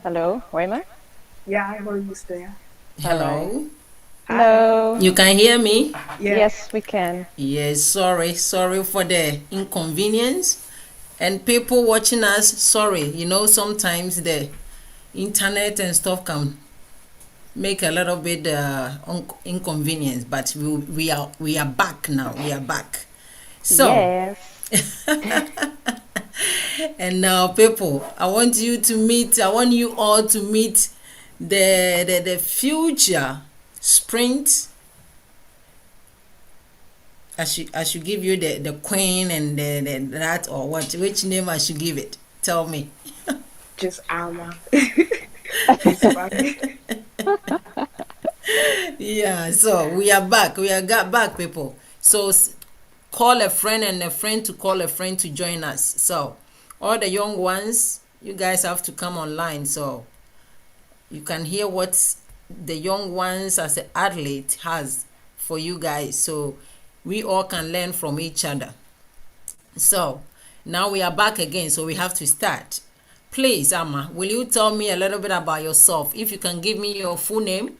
Hello, Weimar? Yeah, I heard you there. All right. Hello? Hi. Hello. You can hear me? Yeah. Yes, we can. Yes, sorry for the inconvenience. And people watching us, sorry, sometimes the internet and stuff can make a little bit inconvenience, but we are back now. We are back. So, Yes. and now people, I want you all to meet the future sprint. I should give you the queen and that, or what? Which name I should give it? Tell me. Just Ama. It's funny. Yeah. So we are back. We are got back, people. So call a friend and a friend to call a friend to join us. So all the young ones, you guys have to come online so you can hear what the young ones as an athlete has for you guys. So we all can learn from each other. So now we are back again, so we have to start. Please, Ama, will you tell me a little bit about yourself? If you can give me your full name,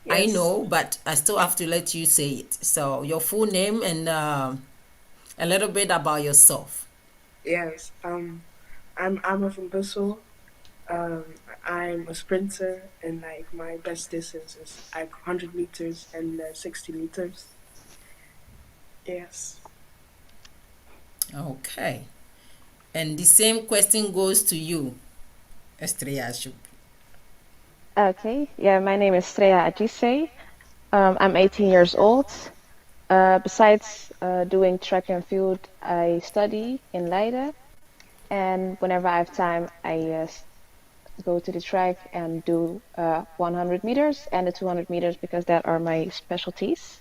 I Yes. know, but I still have to let you say it. So your full name and a little bit about yourself. Yes. I'm Ama from Bissell. Um, I'm a sprinter, and like my best distance is like 100 meters and 60 meters. Yes. Okay. And the same question goes to you, Estrea. Okay. Yeah, my name is Strea Ajise. I'm 18 years old. Besides doing track and field, I study in Leiden. And whenever I have time, I go to the track and do 100 meters and the 200 meters because that are my specialties.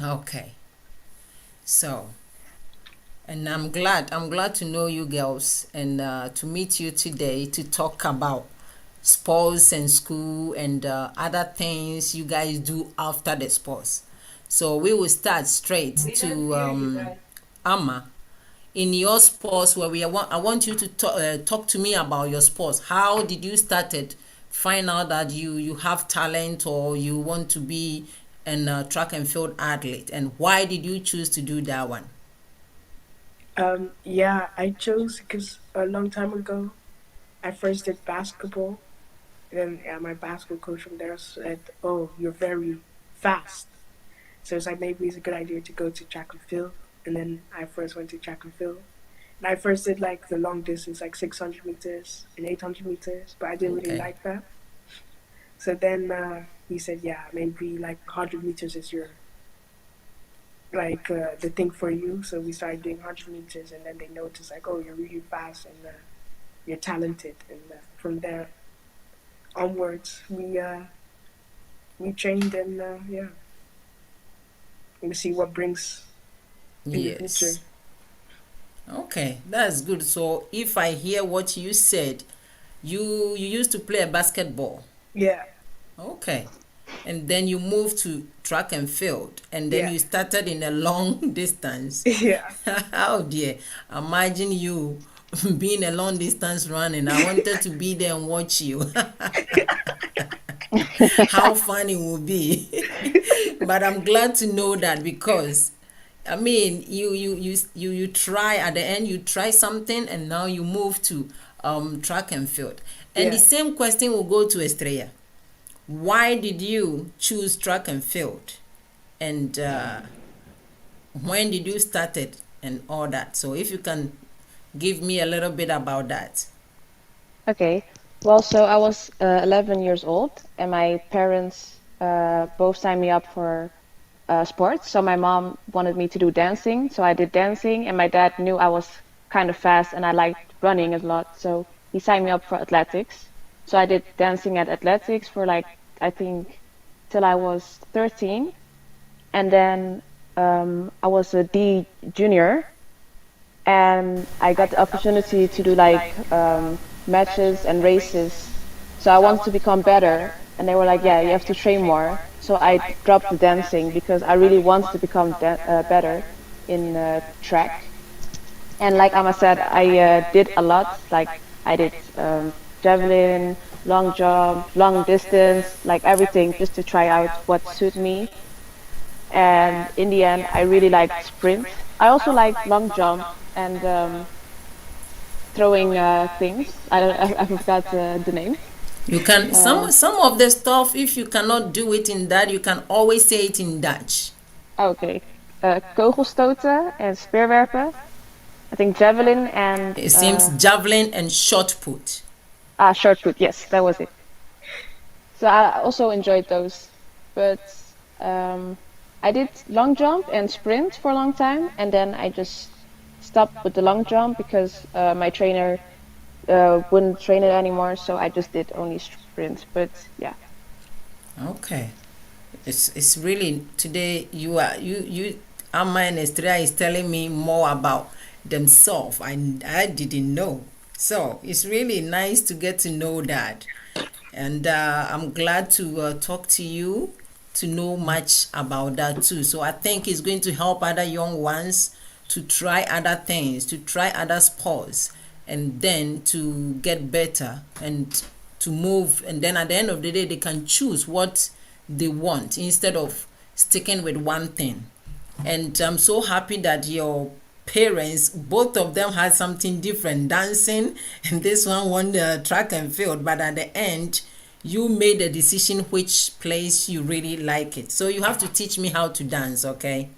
Okay. So, and I'm glad to know you girls and to meet you today to talk about sports and school and other things you guys do after the sports. So we will start straight to Ama. In your sports, where I want you to talk to me about your sports. How did you started find out that you have talent or you want to be an track and field athlete, and why did you choose to do that one? Yeah, I chose because a long time ago, I first did basketball. And then yeah, my basketball coach from there said, "Oh, you're very fast." So it's like maybe it's a good idea to go to track and field. And then I first went to track and field. And I first did like the long distance, like 600 meters and 800 meters, but I didn't really Okay. like that. So then he said, yeah, maybe like 100 meters is your, like the thing for you. So we started doing 100 meters, and then they noticed like, oh, you're really fast and you're talented. And from there onwards, we trained and yeah, we see what brings in the future. Yes. Okay, that's good. So if I hear what you said, you used to play a basketball. Yeah, Okay. And then you moved to track and field, and then yeah, you started in a long distance. yeah. Oh dear. Imagine you being a long distance running. I wanted to be there and watch you. How fun it would be. But I'm glad to know that, because I mean, you try at the end, you try something, and now you move to track and field. And the Yeah. same question will go to Estrella. Why did you choose track and field, and when did you started and all that? So if you can give me a little bit about that. Okay. Well, so I was 11 years old, and my parents both signed me up for sports. So my mom wanted me to do dancing, so I did dancing, and my dad knew I was kind of fast and I liked running a lot, so he signed me up for athletics. So I did dancing at athletics for like, I think, till I was 13, and then I was a D junior, and I got the opportunity to do like matches and races. So I wanted to become better, and they were like, "Yeah, you have to train more." So I dropped the dancing because I really wanted to become better in track. And like Amma said, I did a lot, like I did javelin, long jump, long distance, like everything, just to try out what suit me. And in the end, I really liked sprint. I also like long jump and throwing things. I don't, I forgot the name. You can Uh, some of the stuff, if you cannot do it in that, you can always say it in Dutch. okay. Kogelstoten en speerwerpen. I think javelin and It seems javelin and shot put. short put. Yes, that was it. So I also enjoyed those, but um, I did long jump and sprint for a long time, and then I just stopped with the long jump because my trainer wouldn't train it anymore. So I just did only sprint. But yeah. Okay. It's really today you Ama and Strea is telling me more about themselves. I didn't know. So it's really nice to get to know that. And I'm glad to talk to you to know much about that too. So I think it's going to help other young ones to try other things, to try other sports, and then to get better and to move. And then at the end of the day, they can choose what they want instead of sticking with one thing. And I'm so happy that your parents, both of them, had something different, dancing, and this one won the track and field. But at the end, you made a decision which place you really like it. So you have to teach me how to dance, okay?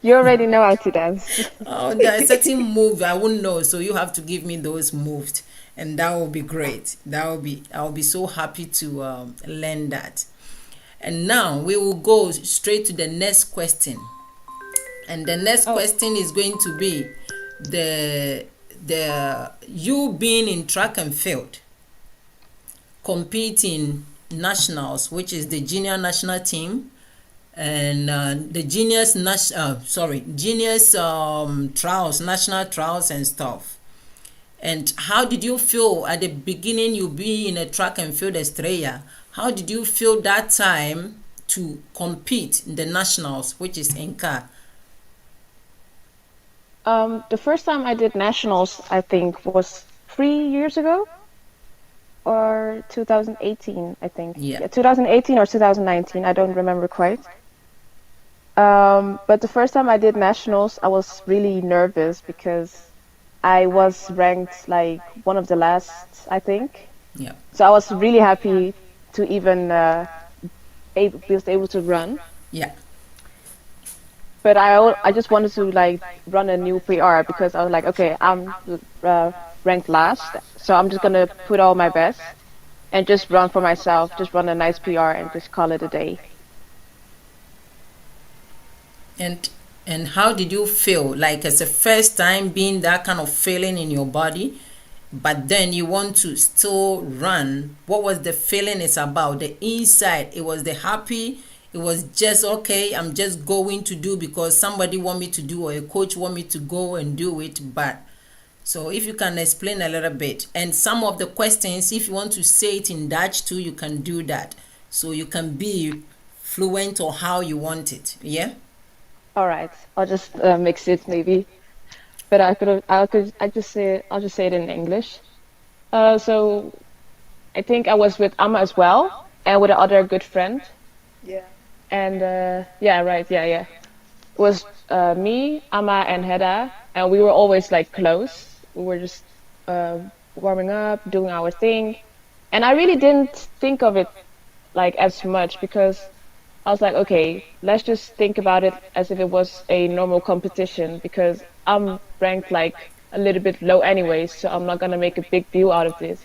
You already know how to dance. Oh, there are certain moves I wouldn't know, so you have to give me those moves, and that will be great. I'll be so happy to learn that. And now we will go straight to the next question. And the next Oh, question is going to be the you being in track and field, competing nationals, which is the junior national team, and the genius trials, national trials and stuff. And how did you feel at the beginning, you be in a track and field Estrella? How did you feel that time to compete in the nationals, which is NK? the first time I did nationals, I think, was 3 years ago or 2018. I think, Yeah. yeah, 2018 or 2019. I don't remember quite. But the first time I did nationals, I was really nervous because I was ranked like one of the last, I think. Yeah. So I was really happy to even be able to run. Yeah. But I just wanted to like run a new PR because I was like, okay, I'm uh, ranked last, so I'm just gonna put all my best and just run for myself, just run a nice PR and just call it a day. And and how did you feel? Like it's the first time being that kind of feeling in your body, but then you want to still run. What was the feeling it's about? The inside, it was the happy, it was just okay, I'm just going to do because somebody want me to do or a coach want me to go and do it. But so if you can explain a little bit, and some of the questions, if you want to say it in Dutch too, you can do that. So you can be fluent or how you want it. Yeah? All right, I'll just mix it maybe, but I'll just say it in English. So I think I was with Amma as well and with another good friend, Yeah. and yeah, right, yeah, yeah. It was me, Amma, and Hedda, and we were always like close. We were just warming up, doing our thing, and I really didn't think of it like as much because I was like, okay, let's just think about it as if it was a normal competition because I'm ranked like a little bit low anyways, so I'm not gonna make a big deal out of this.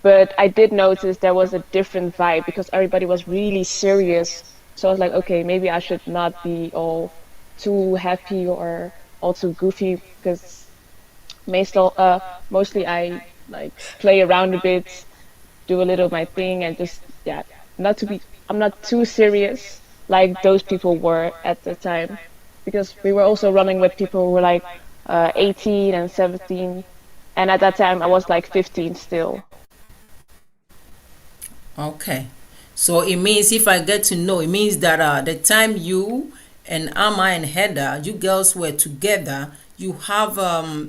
But I did notice there was a different vibe because everybody was really serious. So I was like, okay, maybe I should not be all too happy or all too goofy because mostly I like play around a bit, do a little of my thing, and just yeah, not to be. I'm not too serious like those people were at the time because we were also running with people who were like 18 and 17, and at that time I was like 15 still. Okay. So it means if I get to know, it means that the time you and Ama and Heather, you girls were together, you have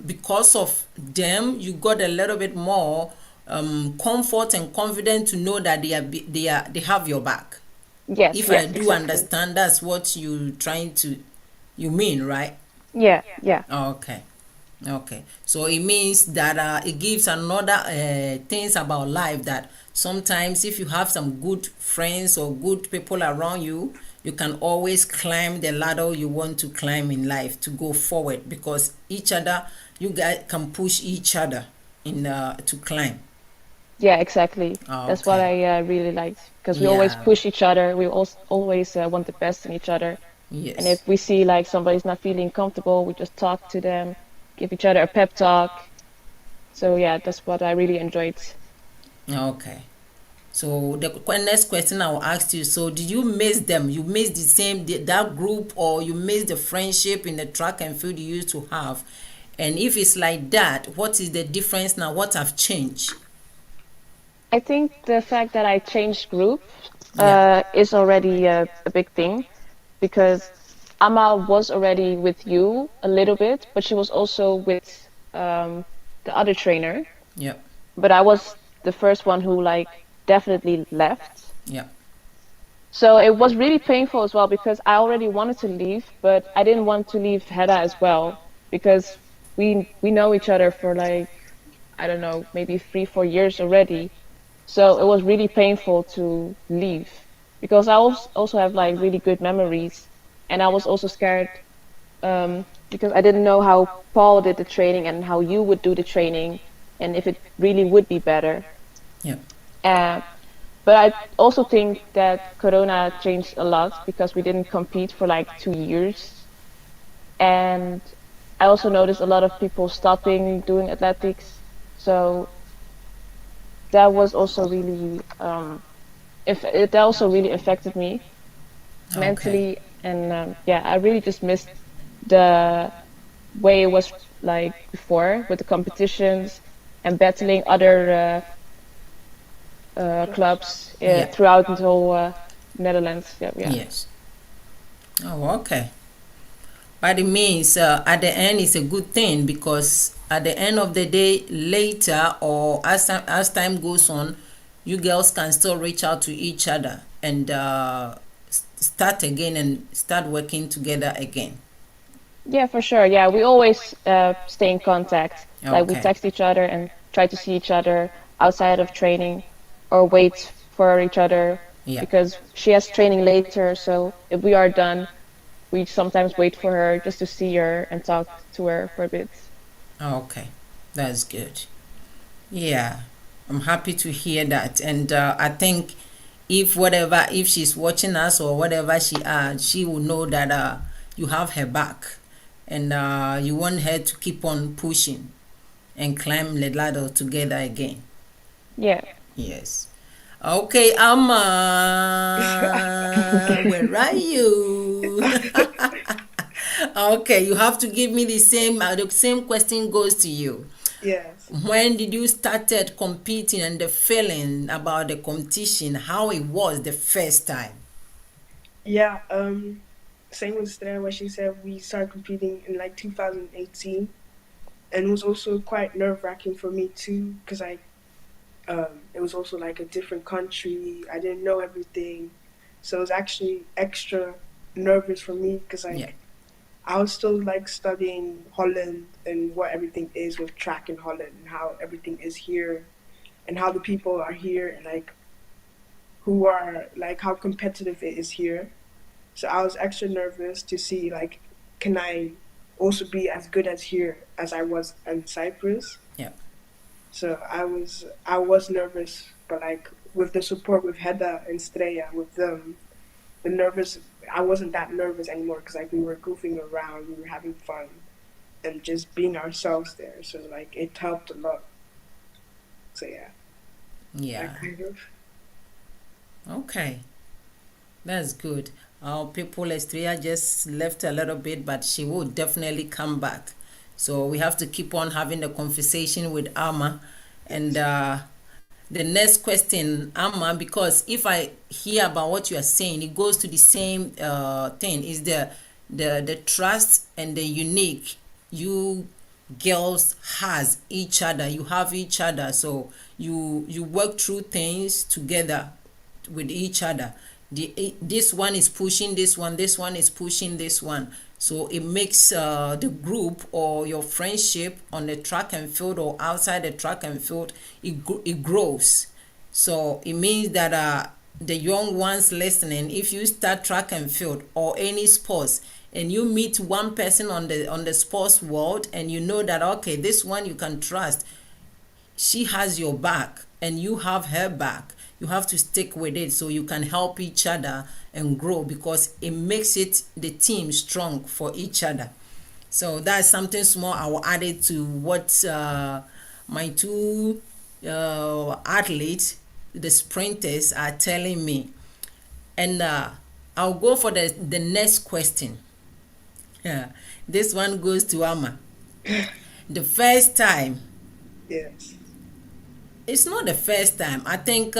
because of them, you got a little bit more comfort and confidence to know that they have your back. Yes, If I yes, do exactly. understand, that's what you mean, right? Yeah, yeah. Okay. Okay. So it means that it gives another things about life, that sometimes if you have some good friends or good people around you, you can always climb the ladder you want to climb in life to go forward, because each other, you guys can push each other in to climb. Yeah, exactly. That's what Okay. I really liked because we always Yeah. push each other. We also always want the best in each other. And Yes. if we see like somebody's not feeling comfortable, we just talk to them, give each other a pep talk. So yeah, that's what I really enjoyed. Okay. So the next question I will ask you, so did you miss them? You miss that group, or you miss the friendship in the track and field you used to have? And if it's like that, what is the difference now? What have changed? I think the fact that I changed group Yeah. is already a big thing because Ama was already with you a little bit, but she was also with the other trainer. Yeah. But I was the first one who like definitely left. Yeah. So it was really painful as well because I already wanted to leave, but I didn't want to leave Hedda as well because we know each other for like I don't know, maybe 3, 4 years already. So it was really painful to leave because I also have like really good memories, and I was also scared because I didn't know how Paul did the training and how you would do the training and if it really would be better. Yeah. Uh, but I also think that Corona changed a lot because we didn't compete for like 2 years. And I also noticed a lot of people stopping doing athletics. So that was also really, if it that also really affected me Okay. mentally. And yeah, I really just missed the way it was like before with the competitions and battling other Clubs. clubs Yeah. throughout the whole Netherlands. Yeah, yeah. Yes. Oh, okay. But it means at the end it's a good thing, because at the end of the day, later, or as time goes on, you girls can still reach out to each other and start again and start working together again. Yeah, for sure. Yeah, we always stay in contact. Like we Okay. text each other and try to see each other outside of training or wait for each other Yeah. because she has training later. So if we are done, we sometimes wait for her just to see her and talk to her for a bit. Okay. That's good. Yeah, I'm happy to hear that. And I think if she's watching us or whatever she will know that you have her back, and you want her to keep on pushing and climb the ladder together again. Yeah. Yes. Okay, Amma, where are you? Okay, you have to give me the same question goes to you. Yes. When did you started competing, and the feeling about the competition, how it was the first time? Yeah. Same with Strea, what she said. We started competing in like 2018, and it was also quite nerve wracking for me too, because it was also like a different country. I didn't know everything, so it was actually extra nervous for me because Yeah. like I was still like studying Holland and what everything is with track in Holland and how everything is here and how the people are here and like who are like how competitive it is here. So I was extra nervous to see like can I also be as good as here as I was in Cyprus. Yeah. So I was nervous, but like with the support with Hedda and Strea with them, the nervous I wasn't that nervous anymore because like we were goofing around, we were having fun, and just being ourselves there. So like it helped a lot. So yeah, that Yeah. kind of. Okay. That's good. Our people, Estrella just left a little bit, but she will definitely come back. So we have to keep on having the conversation with Amma. And Yes. the next question, Amma, because if I hear about what you are saying, it goes to the same thing. Is the trust and the unique. you girls has each other, you have each other, so you work through things together with each other. This one is pushing this one, this one is pushing this one, so it makes the group or your friendship on the track and field or outside the track and field, it grows. So it means that the young ones listening, if you start track and field or any sports, and you meet one person on the sports world, and you know that okay, this one you can trust, she has your back and you have her back, you have to stick with it so you can help each other and grow, because it makes it the team strong for each other. So that's something small I will add it to what my two athletes, the sprinters, are telling me. And I'll go for the next question. Yeah, this one goes to Ama. The first time, Yes. it's not the first time. I think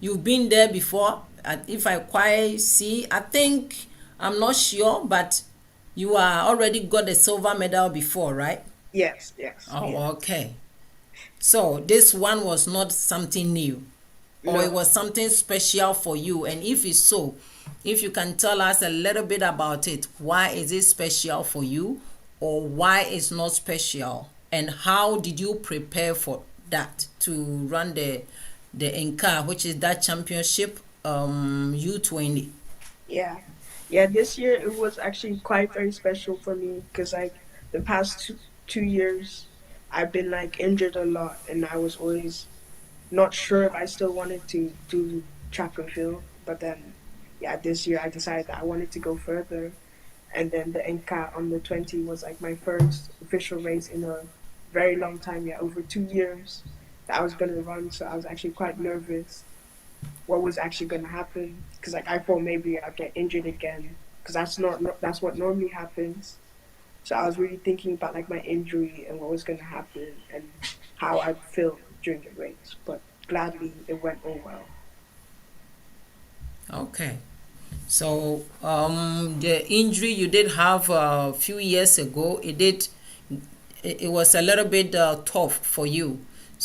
you've been there before. If I quite see, I think, I'm not sure, but you are already got a silver medal before, right? Yes. Yes. Oh, Yes. okay. So this one was not something new, or it No. was something special for you. And if it's so, if you can tell us a little bit about it, why is it special for you, or why it's not special, and how did you prepare for that to run the NK, which is that championship U20? Yeah. Yeah. This year it was actually quite very special for me because like the past 2 years, I've been like injured a lot, and I was always not sure if I still wanted to do track and field. But then, yeah, this year I decided that I wanted to go further. And then the NCAT on the 20 was like my first official race in a very long time, yeah, over 2 years that I was going to run. So I was actually quite nervous what was actually going to happen because like I thought maybe I'd get injured again because that's what normally happens. So I was really thinking about like my injury and what was going to happen and how I'd feel during the race. But gladly, it went all well. Okay. So the injury you did have a few years ago, it was a little bit tough for you.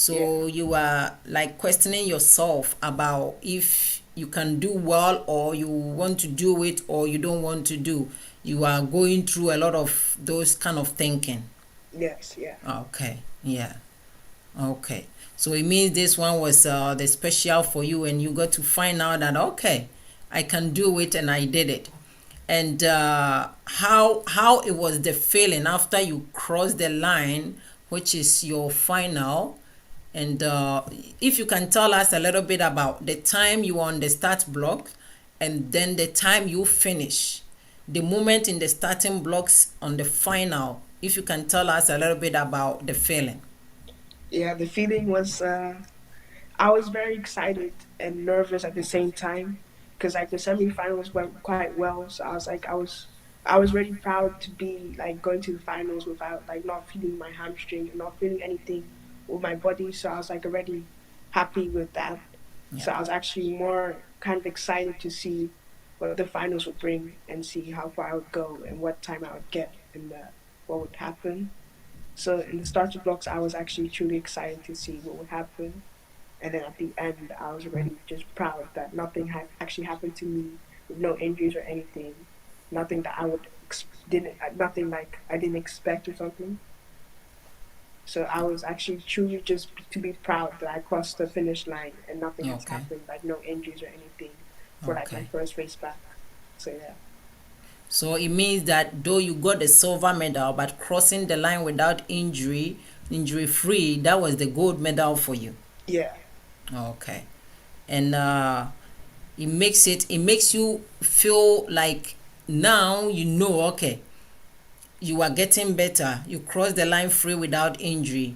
Yeah. So you were like questioning yourself about if you can do well, or you want to do it, or you don't want to do. You are going through a lot of those kind of thinking. Yes. Yeah. Okay. Yeah. Okay. So it means this one was the special for you, and you got to find out that okay, I can do it, and I did it. And how it was the feeling after you crossed the line, which is your final. And if you can tell us a little bit about the time you were on the start block, and then the time you finish, the moment in the starting blocks on the final. If you can tell us a little bit about the feeling. Yeah. The feeling was I was very excited and nervous at the same time because like the semifinals went quite well. So I was really proud to be like going to the finals without like not feeling my hamstring and not feeling anything with my body. So I was like already happy with that. Yeah. So I was actually more kind of excited to see what the finals would bring and see how far I would go and what time I would get and what would happen. So in the starter blocks, I was actually truly excited to see what would happen. And then at the end, I was already just proud that nothing had actually happened to me, with no injuries or anything, nothing that I would didn't nothing like I didn't expect or something. So I was actually truly just to be proud that I crossed the finish line and nothing has Okay. happened, like no injuries or anything, for like my Okay. first race back. So yeah, So it means that though you got the silver medal, but crossing the line without injury, injury free, that was the gold medal for you. yeah, Okay. And it makes you feel like now you know, okay, you are getting better. You crossed the line free without injury.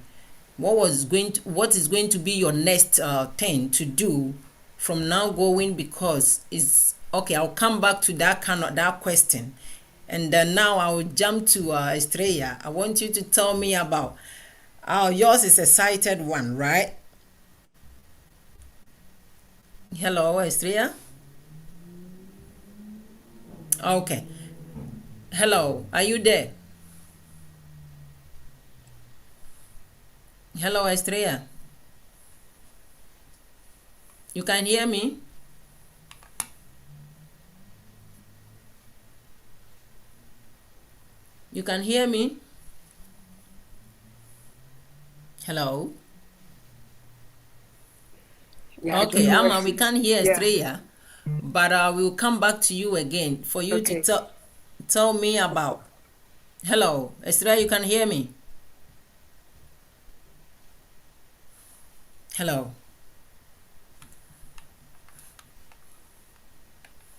What is going to be your next thing to do from now going, because it's okay. I'll come back to that question, and then now I will jump to Estrella. I want you to tell me about yours is a sighted one, right? Hello, Estrella. Okay. Hello, are you there? Hello, Estrella. You can hear me? You can hear me? Hello? Yeah, I don't Okay, know where Ama, we she's. can't hear Yeah. Estrella, but we'll come back to you again for you to Okay. tell me about. Hello, Estrella, you can hear me? Hello?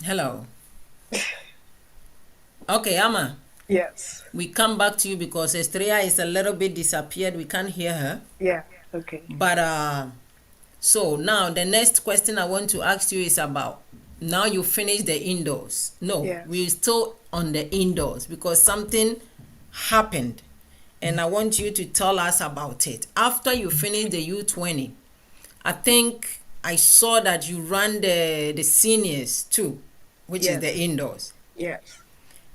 Hello? Okay, Ama, Yes. we come back to you because Estrella is a little bit disappeared. We can't hear her. Yeah. Okay. But so now the next question I want to ask you is about, now you finish the indoors. No, we're Yes. still on the indoors because something happened, and I want you to tell us about it. After you finish the U20, I think I saw that you ran the seniors too, which is the Yes. indoors. Yes.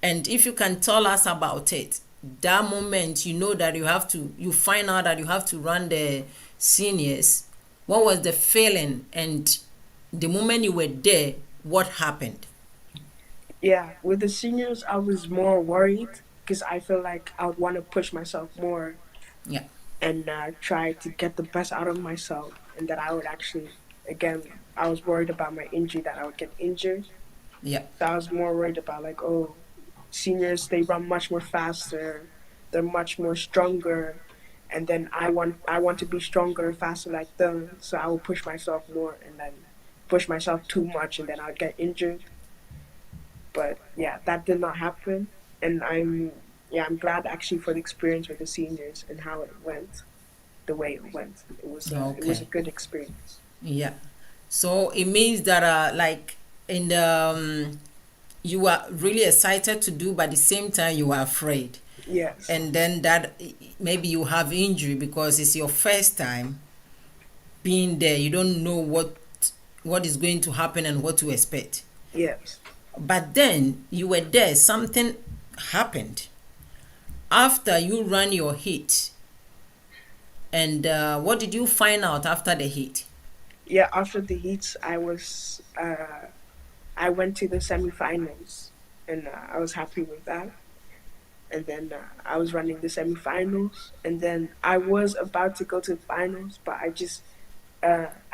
And if you can tell us about it, that moment you know that you find out that you have to run the seniors, what was the feeling? And the moment you were there, what happened? Yeah. With the seniors, I was more worried because I feel like I would want to push myself more Yeah, and try to get the best out of myself, and that I would actually, again, I was worried about my injury, that I would get injured. yeah, So I was more worried about like, oh, seniors, they run much more faster, they're much more stronger, and then I want to be stronger and faster like them. So I will push myself more and then push myself too much, and then I'll get injured. But yeah, that did not happen, and I'm glad actually for the experience with the seniors and how it went the way it went. It was a okay, good experience. yeah. So it means that like in the you are really excited to do, but at the same time you are afraid, Yes, and then that maybe you have injury because it's your first time being there. You don't know what is going to happen and what to expect. yes, But then you were there, something happened after you ran your heat. And what did you find out after the heat? yeah. After the heats, I went to the semifinals, and I was happy with that. And then I was running the semifinals, and then I was about to go to the finals, but I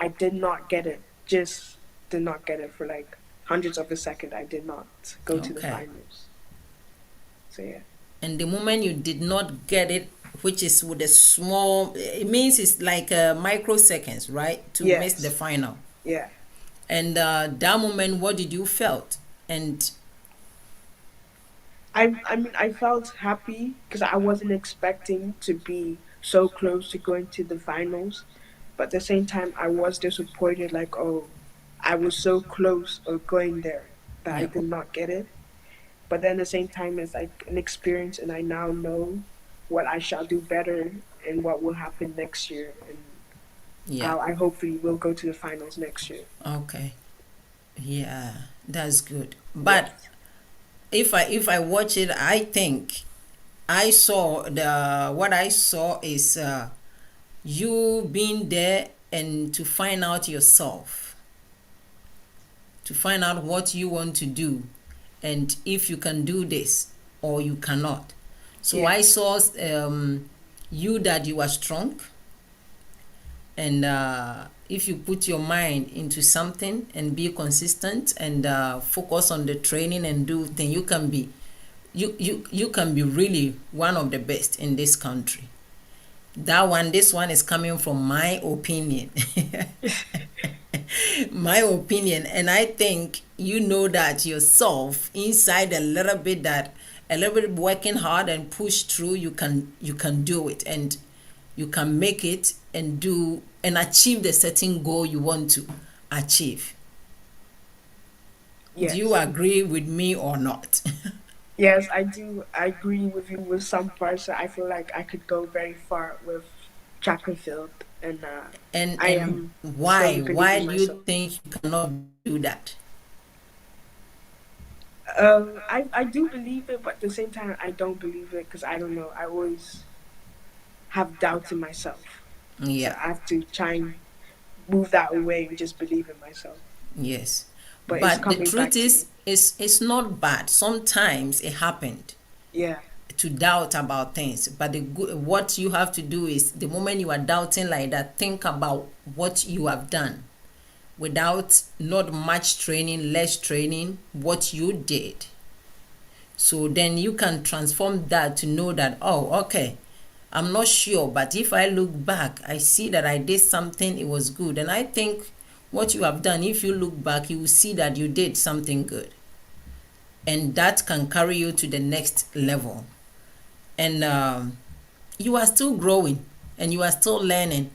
did not get it. Just did not get it for like hundreds of a second. I did not go to the Okay. finals. So yeah. And the moment you did not get it, which is with a small, it means it's like microseconds, right? To miss the Yes. final. Yeah. And that moment, what did you felt? And I mean I felt happy because I wasn't expecting to be so close to going to the finals, but at the same time I was disappointed. Like, oh, I was so close of going there that I yeah, did not get it. But then at the same time, it's like an experience, and I now know what I shall do better and what will happen next year, and yeah, how I hopefully will go to the finals next year. okay, yeah, that's good. But Yes. if I watch it, I think I saw the what I saw is you being there and to find out yourself, to find out what you want to do, and if you can do this or you cannot. So I Yes. saw you that you are strong, and if you put your mind into something and be consistent and focus on the training and do things, you can be really one of the best in this country. This one is coming from my opinion. My opinion, and I think you know that yourself inside a little bit, that a little bit working hard and push through, you can do it, and you can make it and do and achieve the certain goal you want to achieve. Do you Yes. agree with me or not? Yes, I do. I agree with you with some parts. I feel like I could go very far with track and field, and and I and am why slowly believing do myself. you think you cannot do that? I do believe it, but at the same time, I don't believe it because I don't know. I always have doubts in myself. So Yeah. I have to try and move that away and just believe in myself. Yes. But it's But the coming truth back to is, me. it's not bad. Sometimes it happened Yeah, to doubt about things. But what you have to do is the moment you are doubting like that, think about what you have done without not much training, less training, what you did. So then you can transform that to know that, oh, okay, I'm not sure, but if I look back, I see that I did something, it was good. And I think what you have done, if you look back, you will see that you did something good. And that can carry you to the next level. And you are still growing and you are still learning.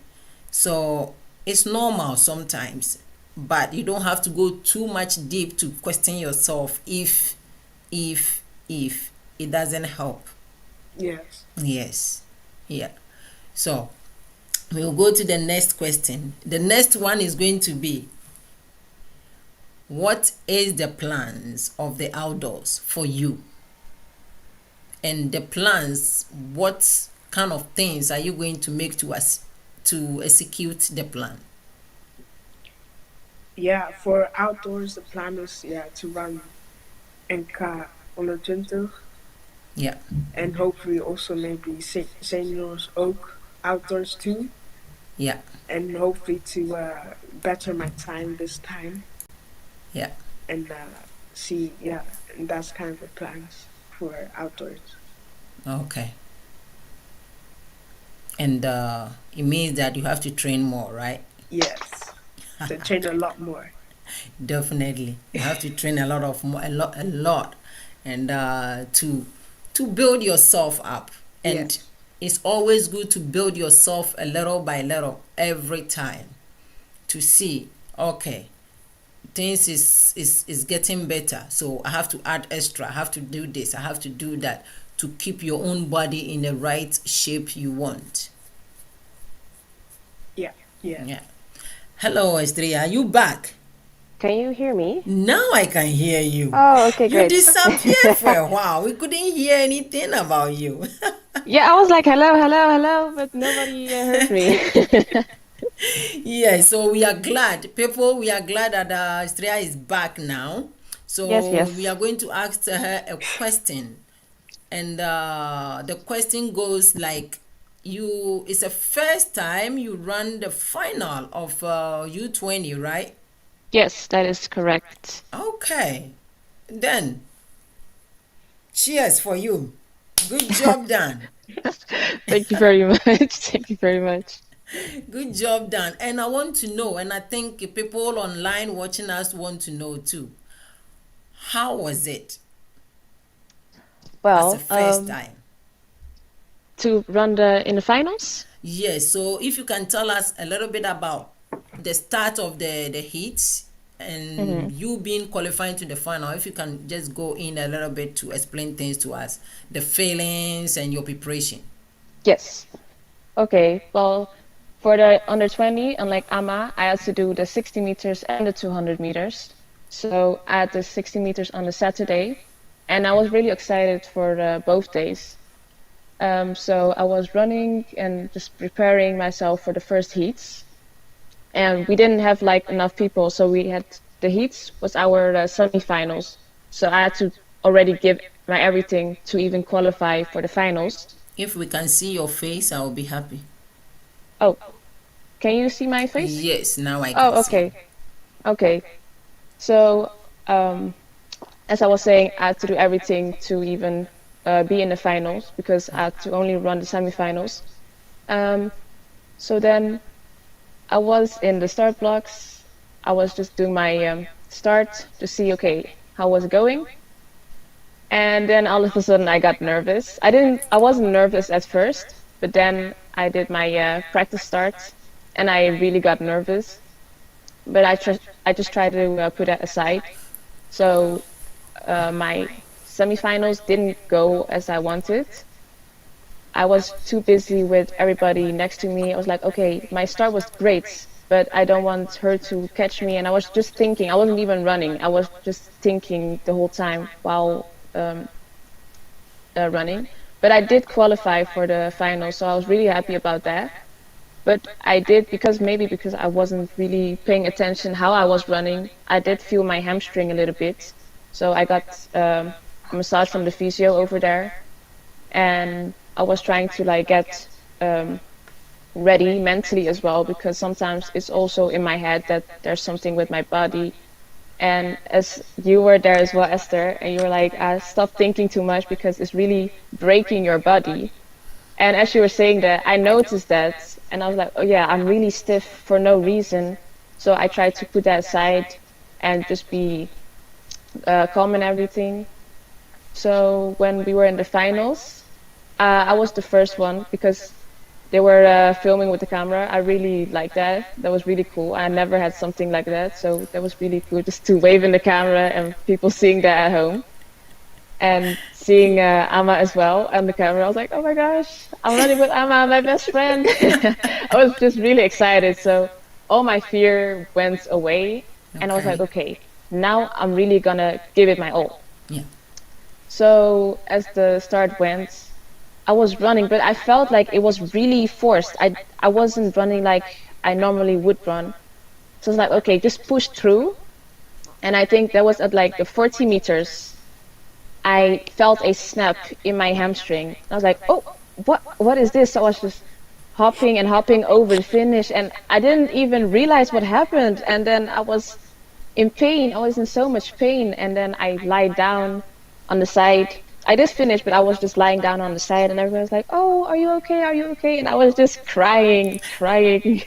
So it's normal sometimes, but you don't have to go too much deep to question yourself if, if it doesn't help. yes. Yes. Yeah. So we'll go to the next question. The next one is going to be, what is the plans of the outdoors for you? And the plans, what kind of things are you going to make to us to execute the plan? Yeah, for outdoors, the plan is, yeah, to run NK U20 Yeah. and hopefully also maybe seniors Oak outdoors too. Yeah. And hopefully to better my time this time Yeah. and see, yeah, and that's kind of the plans for outdoors. Okay. And it means that you have to train more, right? Yes, to train a lot more. Definitely, you have to train a lot of more, a lot, and to build yourself up. And Yes, it's always good to build yourself a little by little every time to see, okay, things is getting better. So I have to add extra. I have to do this. I have to do that to keep your own body in the right shape you want. yeah, yeah. Yeah. Hello, Estria. Are you back? Can you hear me? Now I can hear you. Oh, okay, You great. disappeared for a while. We couldn't hear anything about you. Yeah, I was like, hello, hello, hello, but nobody heard me. Yeah, so we are glad. People, we are glad that Strea is back now. Yes, So we yes. are going to ask her a question. And the question goes like, it's a first time you run the final of U20, right? Yes, that is correct. Okay. Then, cheers for you. Good job done. Thank you very much. Thank you very much. Good job done. And I want to know, and I think people online watching us want to know too. How was it as a Well, first time? to run the finals? Yes, so if you can tell us a little bit about the start of the heats Hmm. and you being qualifying to the final, if you can just go in a little bit to explain things to us, the feelings and your preparation. Yes. Okay. Well, for the under 20, unlike Ama, I had to do the 60 meters and the 200 meters. So I had the 60 meters on the Saturday, and I was really excited for both days. So I was running and just preparing myself for the first heats. And we didn't have like enough people, so we had the heats was our semifinals. So I had to already give my everything to even qualify for the finals. If we can see your face, I will be happy. Oh, can you see my face? Yes, now I can Oh, see. okay. Okay. So, as I was saying, I had to do everything to even be in the finals because I had to only run the semifinals. Um, so then I was in the start blocks. I was just doing my start to see, okay, how was it going? And then all of a sudden I got nervous. I wasn't nervous at first, but then I did my practice start and I really got nervous. But I just tried to put that aside. So my semifinals didn't go as I wanted. I was too busy with everybody next to me. I was like, okay, my start was great, but I don't want her to catch me. And I was just thinking, I wasn't even running. I was just thinking the whole time while running. But I did qualify for the final, so I was really happy about that. But I did, because maybe because I wasn't really paying attention how I was running, I did feel my hamstring a little bit. So I got a massage from the physio over there, and I was trying to like get um, ready mentally as well, because sometimes it's also in my head that there's something with my body. And as you were there as well, Esther, and you were like, stop thinking too much because it's really breaking your body. And as you were saying that, I noticed that, and I was like, oh yeah, I'm really stiff for no reason. So I tried to put that aside and just be calm and everything. So when we were in the finals, I was the first one because they were filming with the camera. I really liked that. That was really cool. I never had something like that, so that was really cool just to wave in the camera and people seeing that at home. And seeing Ama as well on the camera, I was like, oh my gosh, I'm running with Ama, my best friend. I was just really excited. So all my fear went away, and I was like, Okay. okay, now I'm really gonna give it my all. Yeah. So as the start went, I was running, but I felt like it was really forced. I wasn't running like I normally would run. So it's like, okay, just push through. And I think that was at like the 40 meters. I felt a snap in my hamstring. I was like, oh, what is this? So I was just hopping and hopping over the finish, and I didn't even realize what happened. And then I was in pain. I was in so much pain, and then I lied down on the side. I just finished, but I was just lying down on the side, and everyone was like, "Oh, are you okay? Are you okay?" And I was just crying, crying,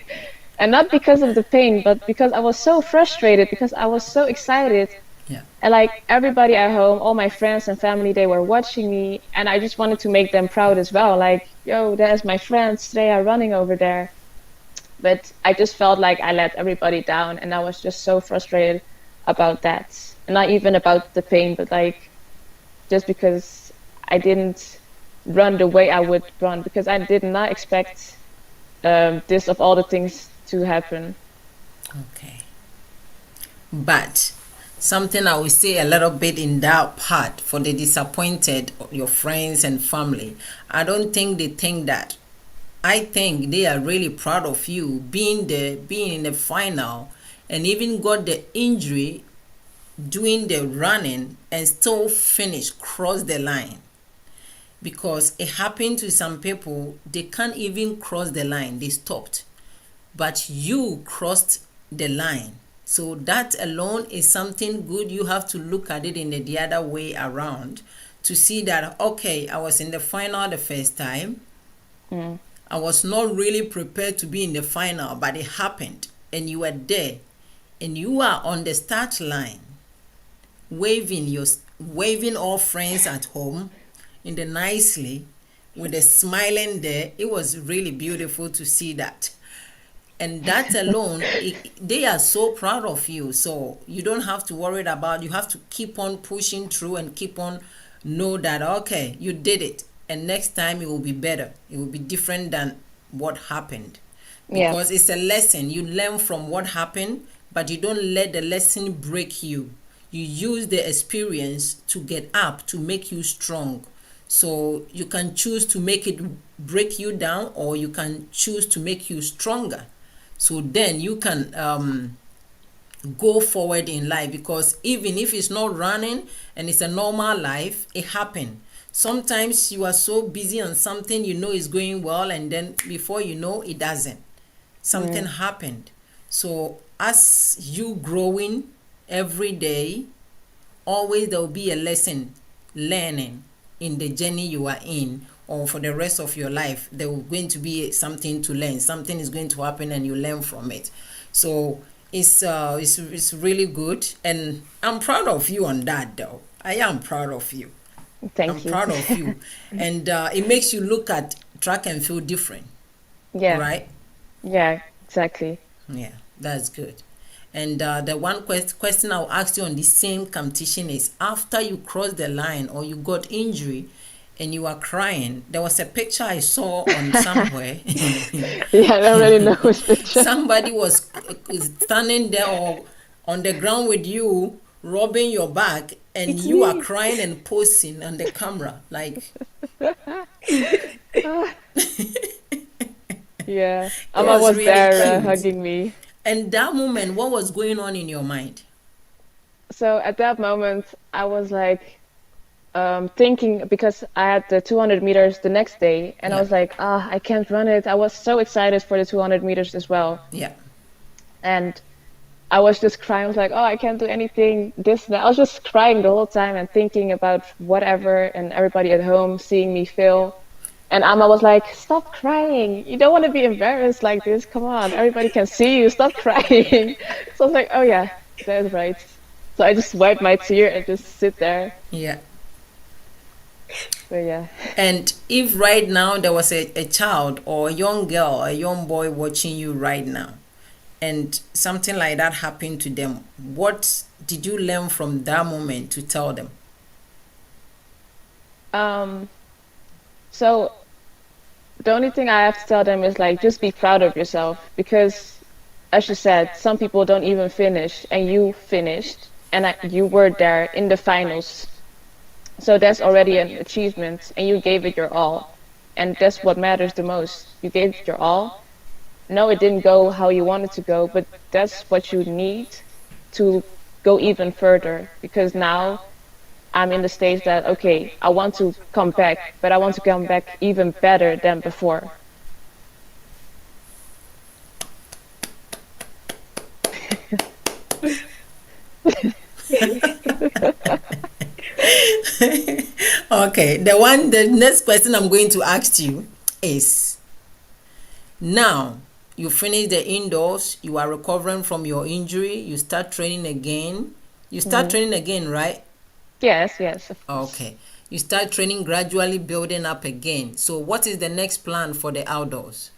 and not because of the pain, but because I was so frustrated because I was so excited. Yeah. And like everybody at home, all my friends and family, they were watching me, and I just wanted to make them proud as well. Like, yo, there's my friend Strea running over there. But I just felt like I let everybody down, and I was just so frustrated about that. And not even about the pain, but like just because I didn't run the way I would run, because I did not expect this of all the things to happen. Okay. But something I will say a little bit in that part for the disappointed, your friends and family. I don't think they think that. I think they are really proud of you being in the final, and even got the injury doing the running and still finish cross the line, because it happened to some people. They can't even cross the line, they stopped, but you crossed the line. So that alone is something good. You have to look at it in the other way around to see that, okay, I was in the final the first time. Mm. I was not really prepared to be in the final, but it happened, and you were there, and you are on the start line, waving all friends at home in the nicely, with a smiling there. It was really beautiful to see that. And that alone, they are so proud of you. So you don't have to worry about, you have to keep on pushing through and keep on know that, okay, you did it, and next time it will be better, it will be different than what happened, Yeah, because it's a lesson. You learn from what happened, but you don't let the lesson break you. You use the experience to get up, to make you strong. So you can choose to make it break you down, or you can choose to make you stronger. So then you can go forward in life, because even if it's not running and it's a normal life, it happened. Sometimes you are so busy on something, you know, is going well, and then before you know, it doesn't. Something mm, happened. So as you growing every day, always there will be a lesson learning in the journey you are in, or for the rest of your life there will going to be something to learn. Something is going to happen and you learn from it. So it's really good, and I'm proud of you on that. Though I am proud of you. I'm thank you. proud of you. And it makes you look at track and field different, Yeah, right? yeah, exactly. Yeah, that's good. And the one question I'll ask you on the same competition is, after you crossed the line or you got injury and you were crying, there was a picture I saw on somewhere. Yeah, I already know which picture. Somebody was standing there or on the ground with you, rubbing your back, and It's you are me. crying and posing on the camera. Like, Yeah. It Amma was was really there cute. hugging me. And that moment, what was going on in your mind? So at that moment, I was like thinking because I had the 200 meters the next day, and I Yeah, was like, ah, I can't run it. I was so excited for the 200 meters as well. yeah. And I was just crying. I was like, oh, I can't do anything, this, that. I was just crying the whole time and thinking about whatever, and everybody at home seeing me fail. And Amma was like, stop crying. You don't want to be embarrassed like this. Come on, everybody can see you. Stop crying. So I was like, oh, yeah, that is right. So I just wiped my tear and just sit there. Yeah. But yeah. And if right now there was a child or a young girl, a young boy watching you right now, and something like that happened to them, what did you learn from that moment to tell them? Um, so the only thing I have to tell them is like, just be proud of yourself because, as you said, some people don't even finish, and you finished, and you were there in the finals. So that's already an achievement, and you gave it your all. And that's what matters the most. You gave it your all. No, it didn't go how you wanted to go, but that's what you need to go even further. Because now I'm in the stage that, okay, I want to come back, but I want to come back even better than before. Okay, the next question I'm going to ask you is, now you finish the indoors, you are recovering from your injury, you start training again. You start Hmm. training again, right? Yes, yes, of course. Okay. You start training, gradually building up again. So what is the next plan for the outdoors?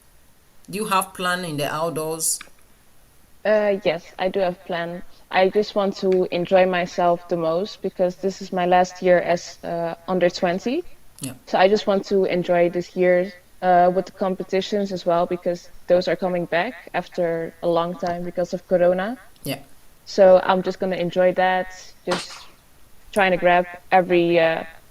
Do you have plan in the outdoors? Yes, I do have plans. I just want to enjoy myself the most because this is my last year as under 20. Yeah. So I just want to enjoy this year with the competitions as well because those are coming back after a long time because of Corona. Yeah. So I'm just gonna enjoy that, just trying to grab every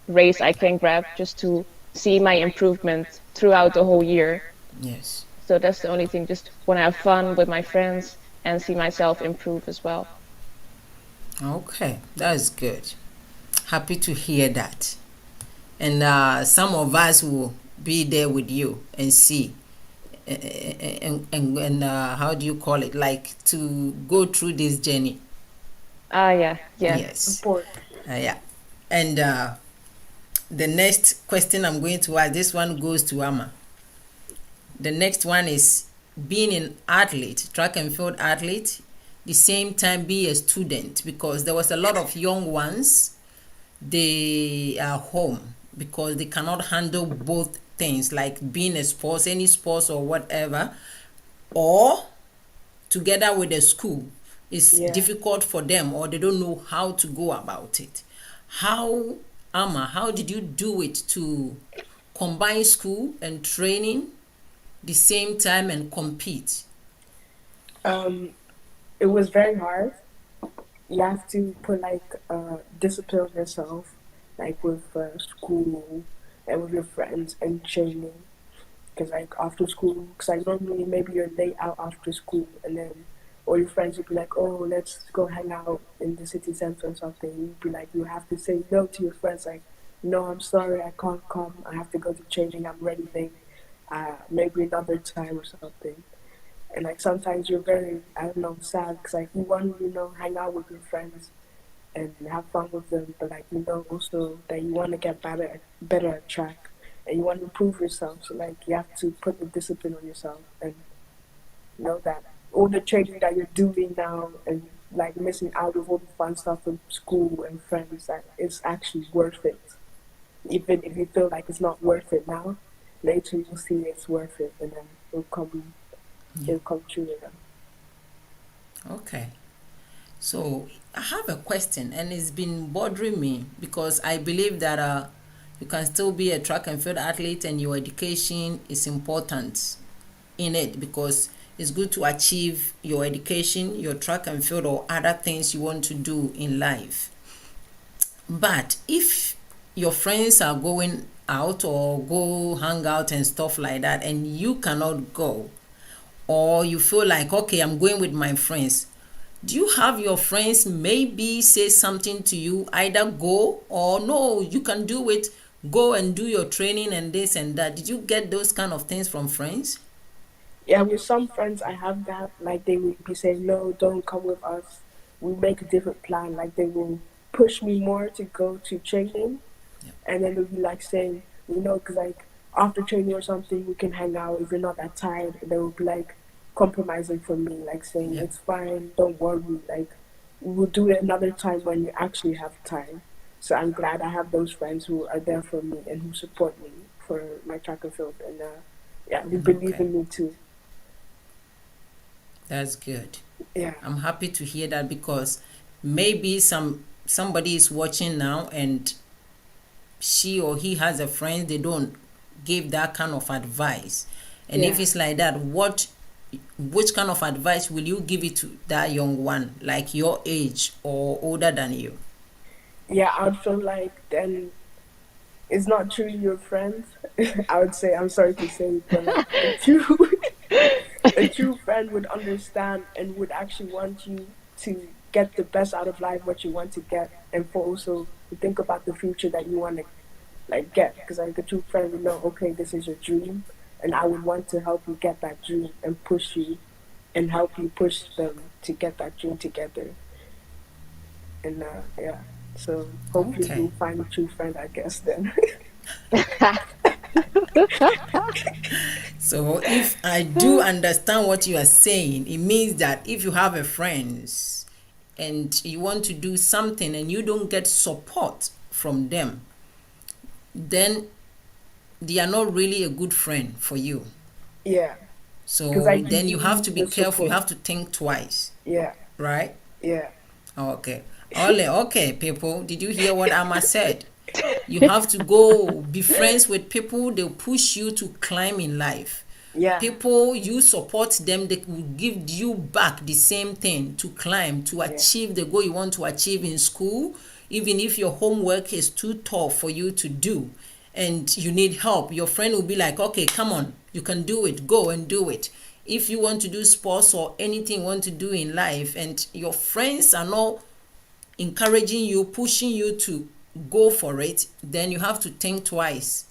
race I can grab just to see my improvement throughout the whole year. Yes. So that's the only thing, just want to have fun with my friends and see myself improve as well. Okay, that's good. Happy to hear that. And some of us will be there with you and see. And how do you call it? Like to go through this journey. Ah, yeah, yeah. Yes. Support. Yeah. And the next question I'm going to ask, this one goes to Ama. The next one is being an athlete, track and field athlete, the same time be a student, because there was a lot of young ones, they are home because they cannot handle both things, like being a sports, any sports or whatever, or together with the school. It's Yeah. difficult for them, or they don't know how to go about it. How, Ama, how did you do it to combine school and training the same time and compete? Um, it was very hard. You have to put like discipline yourself, like with school and with your friends and training. Because like after school, because like normally maybe you're late out after school, and then all your friends would be like, "Oh, let's go hang out in the city center or something." You'd be like, you have to say no to your friends, like, "No, I'm sorry, I can't come. I have to go to training. I'm ready late. Maybe another time or something." And like sometimes you're very, I don't know, sad because like you want to, hang out with your friends and have fun with them, but like also that you want to get better at track, and you want to improve yourself. So like you have to put the discipline on yourself and know that all the training that you're doing now and like missing out of all the fun stuff from school and friends, that it's actually worth it. Even if you feel like it's not worth it now, later you'll see it's worth it, and then Yeah. it'll come true again. Okay. So I have a question, and it's been bothering me because I believe that you can still be a track and field athlete, and your education is important in it, because it's good to achieve your education, your track and field, or other things you want to do in life. But if your friends are going out or go hang out and stuff like that, and you cannot go, or you feel like, okay, I'm going with my friends, do you have your friends maybe say something to you, either go or no, you can do it, go and do your training and this and that? Did you get those kind of things from friends? Yeah, with some friends I have that, like they would be saying, no, don't come with us. We make a different plan. Like they will push me more to go to training, and then they'll be like saying, because like after training or something, we can hang out if you're not that tired. And they will be like compromising for me, like saying, Yeah. it's fine, don't worry. Like we'll do it another time when you actually have time. So I'm glad I have those friends who are there for me and who support me for my track and field, and yeah, who believe Okay, in me too. that's good. Yeah, I'm happy to hear that, because maybe somebody is watching now and she or he has a friend, they don't give that kind of advice. And if yeah, it's like that, which kind of advice will you give it to that young one, like your age or older than you? yeah. I'd feel like then it's not true you're friends. I would say, I'm sorry to say, but like a true a true friend would understand and would actually want you to get the best out of life, what you want to get, and for also to think about the future that you want to like get. Because like a true friend would know, okay, this is your dream, and I would want to help you get that dream and push you and help you push them to get that dream together. And yeah, so hopefully Okay. you'll find a true friend, I guess then. So if I do understand what you are saying, it means that if you have a friends and you want to do something and you don't get support from them, then they are not really a good friend for you. Yeah, because So like you then you do have to need be the careful. You support. have to think twice, Yeah, right? yeah, Okay. Ole, okay, people. Did you hear what Ama said? You have to go be friends with people, they'll push you to climb in life. yeah, People, you support them, they will give you back the same thing to climb, to yeah, achieve the goal you want to achieve in school, even if your homework is too tough for you to do and you need help. Your friend will be like, okay, come on, you can do it, go and do it. If you want to do sports or anything you want to do in life, and your friends are not encouraging you, pushing you to go for it, then you have to think twice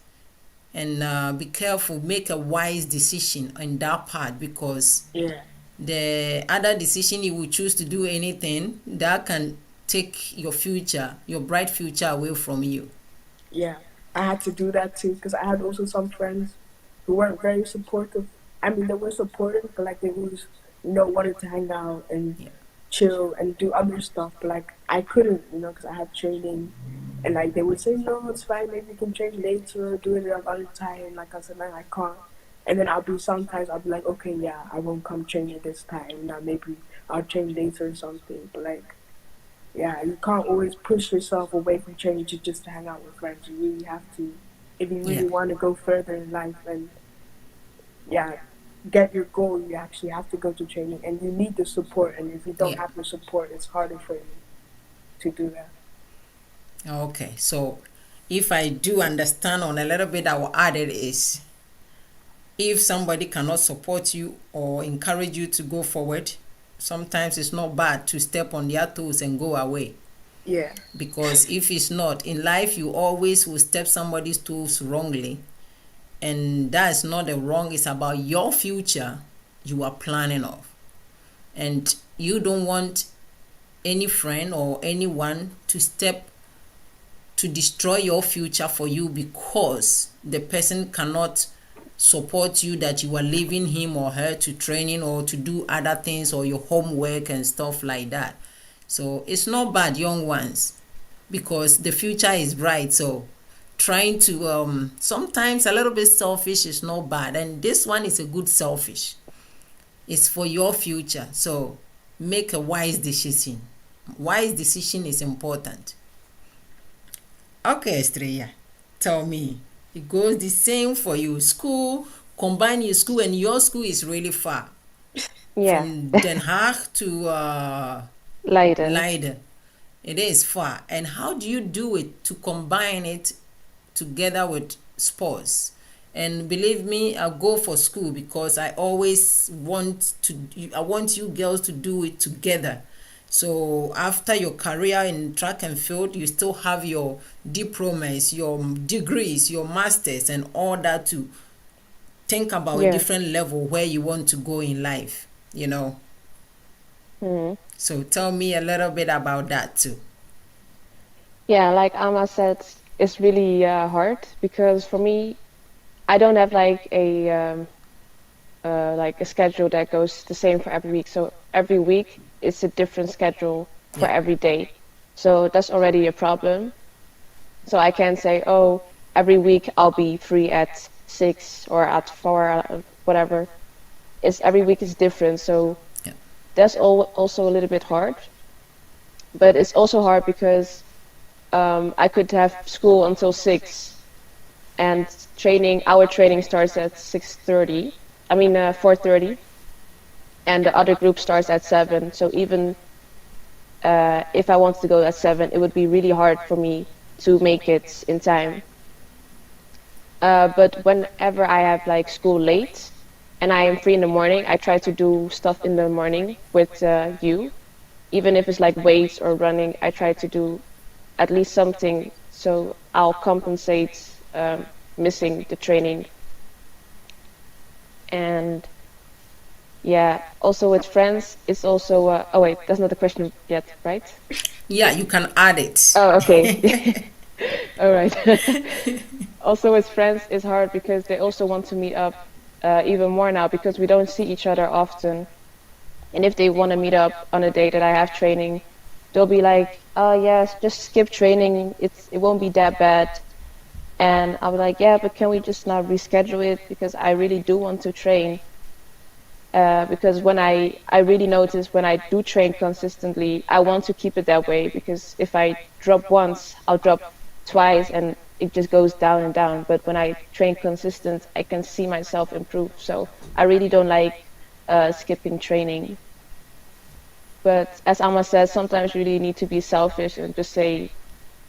and be careful, make a wise decision on that part, because yeah, the other decision you will choose to do anything that can take your future, your bright future away from you. yeah. I had to do that too because I had also some friends who weren't very supportive. I mean, they were supportive, but like they was, wanted to hang out and Yeah, chill and do other stuff. But like I couldn't, because I had training, and like they would say, no, it's fine. Maybe you can train later, do it another time. Like I said, man, I can't. And then I'll be like, okay, yeah, I won't come training this time. Now maybe I'll train later or something. But like, yeah, you can't always push yourself away from training just to hang out with friends. You really have to, if you yeah, really want to go further in life and yeah, get your goal. You actually have to go to training, and you need the support. And if you don't yeah. have the support, it's harder for you to do that. Okay, so if I do understand on a little bit, I will add it is, if somebody cannot support you or encourage you to go forward, sometimes it's not bad to step on their toes and go away. Yeah, Because if it's not in life, you always will step somebody's toes wrongly, and that's not the wrong. It's about your future you are planning of, and you don't want any friend or anyone to step to destroy your future for you because the person cannot support you, that you are leaving him or her to training or to do other things or your homework and stuff like that. So it's not bad, young ones, because the future is bright. So trying to sometimes a little bit selfish is not bad, and this one is a good selfish. It's for your future. So make a wise decision. Wise decision is important. Okay, Strea, tell me. It goes the same for you. School, combine your school, and your school is really far Yeah, from Den Haag to Leiden. Leiden. It is far. And how do you do it to combine it together with sports. And believe me, I'll go for school because I want you girls to do it together. So after your career in track and field, you still have your diplomas, your degrees, your masters, and all that to think about a Yeah. different level where you want to go in life, you know. Hmm. So tell me a little bit about that too. Yeah, like Ama said, it's really hard because for me, I don't have like a schedule that goes the same for every week. So every week it's a different schedule for Yeah. every day. So that's already a problem. So I can't say, oh, every week I'll be free at 6 or at 4, whatever. It's every week is different. So Yeah. that's also a little bit hard. But it's also hard because I could have school until 6 and our training starts at 6:30. I mean 4:30, and the other group starts at 7. So even if I wanted to go at 7, it would be really hard for me to make it in time. But whenever I have like school late and I am free in the morning, I try to do stuff in the morning with you. Even if it's like weights or running, I try to do at least something so I'll compensate missing the training. And yeah, also with friends, it's also. Oh wait, that's not the question yet, right? Yeah, you can add it. Oh, okay. All right. Also with friends, it's hard because they also want to meet up even more now because we don't see each other often. And if they want to meet up on a day that I have training, they'll be like, "Oh yes, just skip training. It won't be that bad." And I'll be like, "Yeah, but can we just now reschedule it because I really do want to train." Because when I really notice when I do train consistently, I want to keep it that way because if I drop once, I'll drop twice and it just goes down and down. But when I train consistent, I can see myself improve. So I really don't like skipping training. But as Alma said, sometimes you really need to be selfish and just say,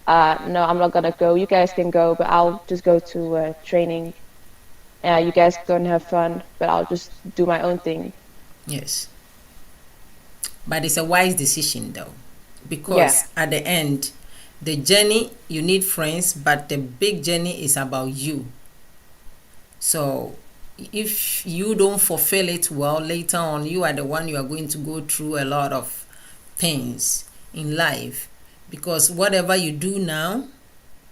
no, I'm not gonna go. You guys can go, but I'll just go to training. You guys go and have fun, but I'll just do my own thing. Yes. But it's a wise decision though. Yeah. Because at the end, the journey, you need friends, but the big journey is about you. So if you don't fulfill it well, later on, you are the one you are going to go through a lot of things in life. Because whatever you do now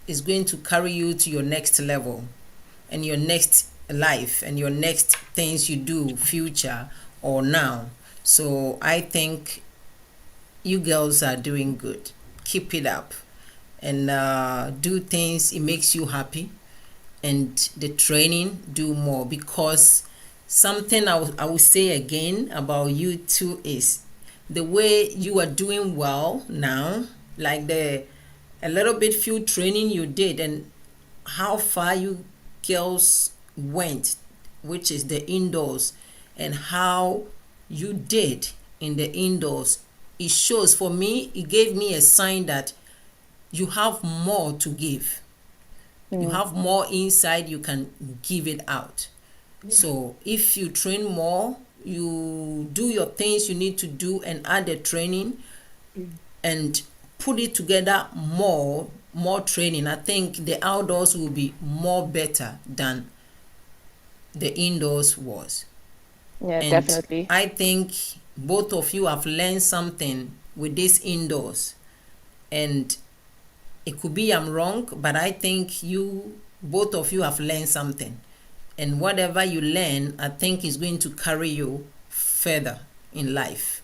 is going to carry you to your next level and your next life and your next things you do, future or now. So I think you girls are doing good. Keep it up and do things it makes you happy, and the training do more, because something I will say again about you too is the way you are doing well now, like the a little bit few training you did and how far you girls went, which is the indoors, and how you did in the indoors. It shows, for me, it gave me a sign that you have more to give. You Mm. have more inside, you can give it out. So if you train more, you do your things you need to do and add the training and put it together more training, I think the outdoors will be more better than the indoors was. Yeah, And definitely. I think both of you have learned something with this indoors. And it could be I'm wrong, but I think you both of you have learned something. And whatever you learn, I think is going to carry you further in life.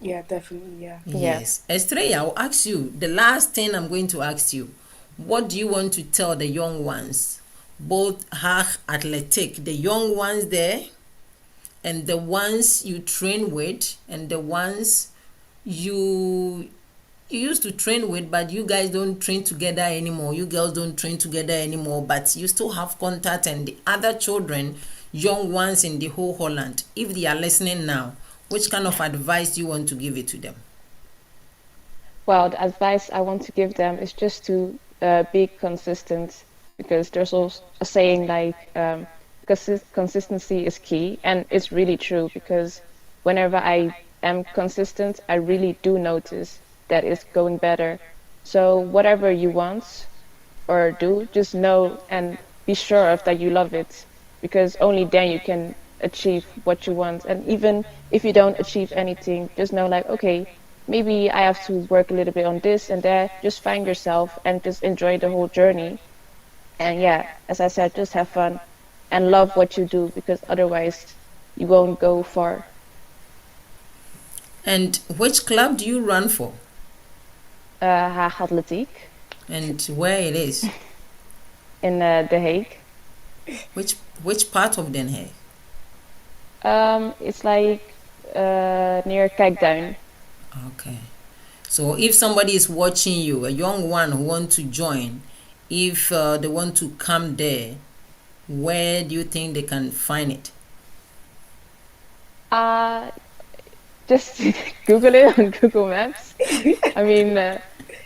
Yeah, definitely. Yeah. Yeah. Yes. Estrella, I'll ask you the last thing I'm going to ask you. What do you want to tell the young ones? Both Hach Athletic, the young ones there, and the ones you train with, and the ones you you used to train with, but you guys don't train together anymore. You girls don't train together anymore, but you still have contact, and the other children, young ones in the whole Holland, if they are listening now, which kind of advice do you want to give it to them? Well, the advice I want to give them is just to be consistent. because there's also a saying like consistency is key, and it's really true because whenever I am consistent, I really do notice that it's going better. So whatever you want or do, just know and be sure of that you love it, because only then you can achieve what you want. And even if you don't achieve anything, just know like, okay, maybe I have to work a little bit on this and that. Just find yourself and just enjoy the whole journey. And yeah, as I said, just have fun and love what you do, because otherwise you won't go far. And which club do you run for? Haag Atletiek And where it is? in The Hague. Which part of Den Haag? It's like near Kijkduin. Okay. So if somebody is watching you, a young one who want to join, if they want to come there, where do you think they can find it? Uh, just Google it on Google Maps. I mean,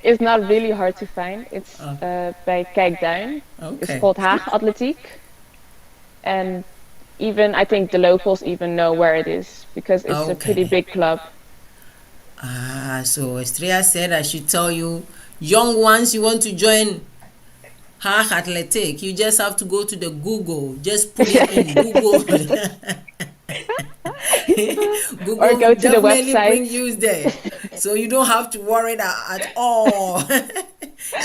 it's not really hard to find. It's Uh, by Kijkduin. It's okay. called Haag Atletiek. And even I think the locals even know where it is because it's a pretty Okay. big club. So Strea said I should tell you, young ones, you want to join Haag Athletic, you just have to go to the Google. Just put it in Google. Or Google go will to the definitely bring website. you there. So you don't have to worry at all.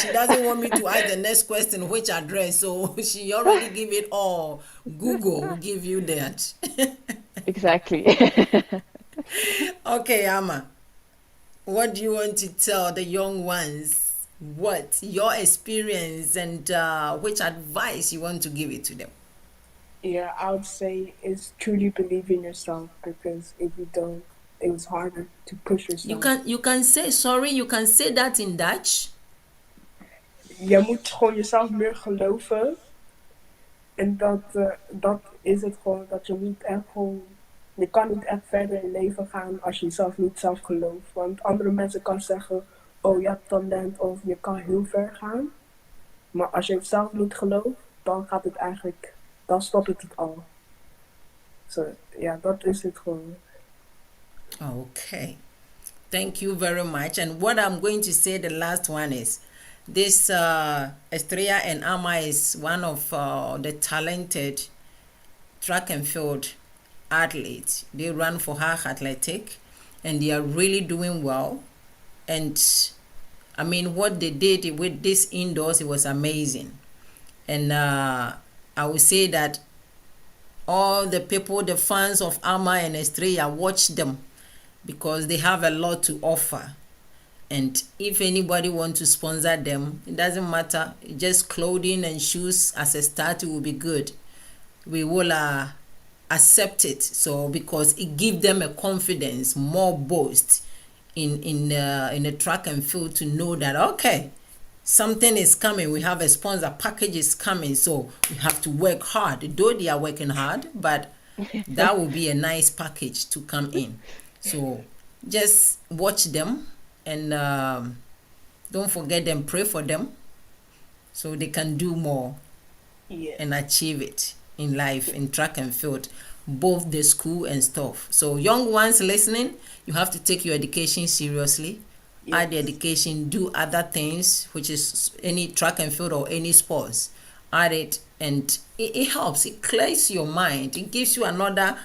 She doesn't want me to ask the next question, which address. So she already give it all. Google will give you that. Exactly. Okay, Ama. What do you want to tell the young ones? What your experience and which advice you want to give it to them? Yeah, I would say is truly believe in yourself, because if you don't, it was harder to push You yourself. can you can say sorry. You can say that in Dutch. Je moet gewoon jezelf meer geloven. En dat is het gewoon, dat je niet echt gewoon. Je kan niet echt verder in leven gaan als je jezelf niet zelf gelooft. Want andere mensen kan zeggen, oh je hebt talent of je kan heel ver gaan. Maar als je het zelf niet gelooft, dan gaat het eigenlijk, dan stopt het al. So, ja, dat is het gewoon. Okay. Thank you very much. And what I'm going to say, the last one is this Estrea and Ama is one of the talented track and field athletes. They run for Haag Athletic and they are really doing well. And I mean, what they did with this indoors, it was amazing. And I would say that all the people, the fans of Ama and Strea, watch them because they have a lot to offer. And if anybody wants to sponsor them, it doesn't matter. Just clothing and shoes as a start, it will be good. We will accept it. So because it gives them a confidence, more boast in the track and field to know that okay, something is coming. We have a sponsor package is coming, so we have to work hard. Though they are working hard, but that will be a nice package to come in. So just watch them and don't forget them. Pray for them so they can do more Yes. and achieve it in life in track and field, both the school and stuff. So young ones listening, you have to take your education seriously. Add the Yes. education, do other things, which is any track and field or any sports. Add it, and it helps. It clears your mind. It gives you another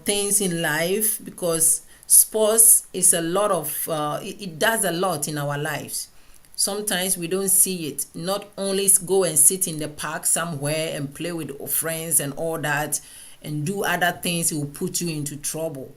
things in life, because sports is a lot of it does a lot in our lives. Sometimes we don't see it. Not only go and sit in the park somewhere and play with friends and all that and do other things, it will put you into trouble.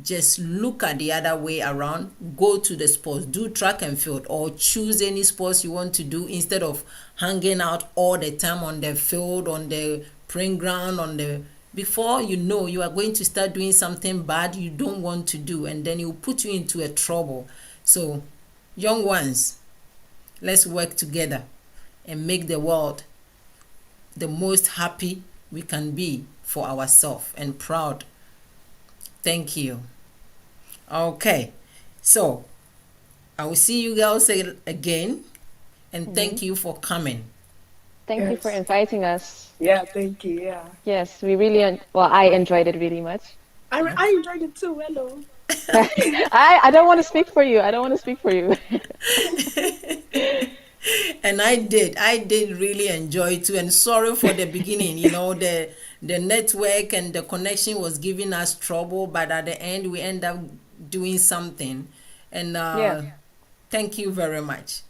Just look at the other way around. Go to the sports, do track and field, or choose any sports you want to do instead of hanging out all the time on the field, on the playing ground, on the before you know, you are going to start doing something bad you don't want to do, and then it will put you into a trouble. So young ones, let's work together and make the world the most happy we can be for ourselves and proud. Thank you. Okay, so I will see you girls again, and thank you for coming. Thank you for Yes. inviting us. Yeah, thank you. Yeah. Yes, we really, well, I enjoyed it really much. I enjoyed it too. Hello. I don't want to speak for you. I don't want to speak for you. And I did really enjoy too. And sorry for the beginning, the network and the connection was giving us trouble, but at the end we end up doing something. And Yeah. thank you very much.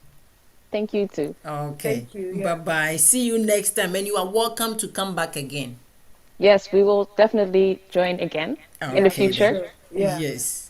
Thank you too. Okay, Thank you. bye Yeah. bye. See you next time, and you are welcome to come back again. Yes, we will definitely join again in the Yeah, Okay for future. then. sure. Yeah. Yes.